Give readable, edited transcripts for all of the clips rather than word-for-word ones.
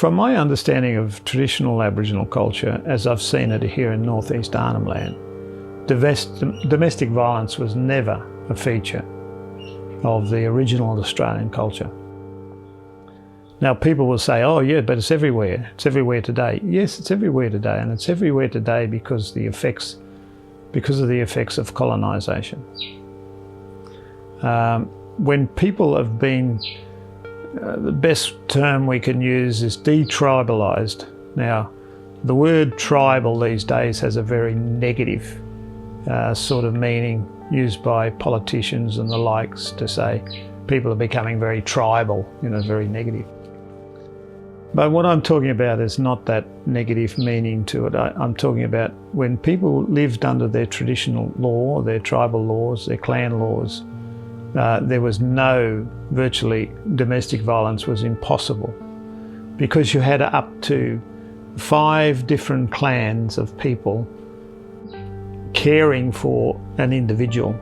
From my understanding of traditional Aboriginal culture, as I've seen it here in northeast Arnhem Land, domestic violence was never a feature of the original Australian culture. Now people will say, oh yeah, but it's everywhere today. Yes, it's everywhere today, and it's everywhere today because of the effects of colonisation. When people have been, the best term we can use is detribalised. Now, the word tribal these days has a very negative sort of meaning used by politicians and the likes to say people are becoming very tribal, very negative. But what I'm talking about is not that negative meaning to it. I'm talking about when people lived under their traditional law, their tribal laws, their clan laws, there was virtually domestic violence was impossible because you had up to 5 different clans of people caring for an individual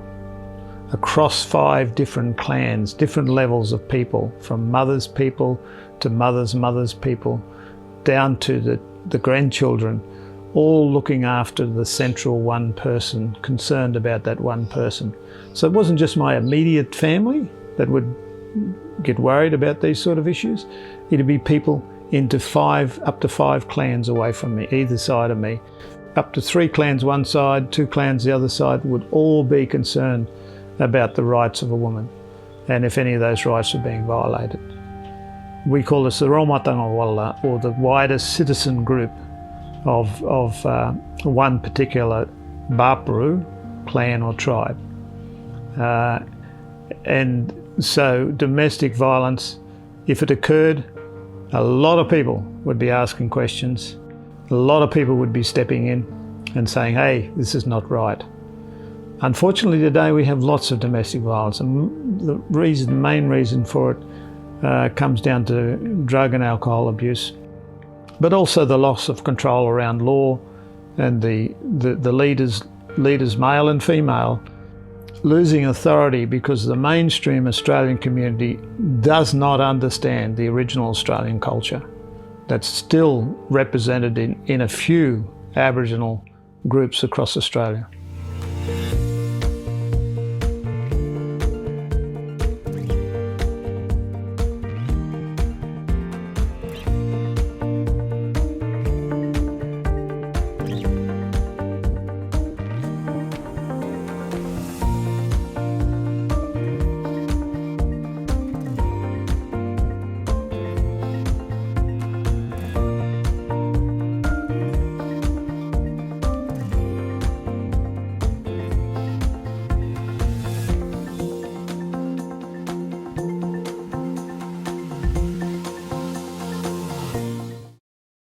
across 5 different clans, different levels of people, from mother's people to mother's people, down to the grandchildren, all looking after the central one person, concerned about that one person. So it wasn't just my immediate family that would get worried about these sort of issues. It'd be people up to 5 clans away from me, either side of me. Up to 3 clans one side, 2 clans the other side would all be concerned about the rights of a woman and if any of those rights were being violated. We call this the Raumatanga Walla, or the wider citizen group of one particular Baparu clan or tribe. And so domestic violence, if it occurred, a lot of people would be asking questions. A lot of people would be stepping in and saying, hey, this is not right. Unfortunately today we have lots of domestic violence, and the main reason for it comes down to drug and alcohol abuse, but also the loss of control around law and the leaders, male and female, losing authority because the mainstream Australian community does not understand the original Australian culture that's still represented in a few Aboriginal groups across Australia.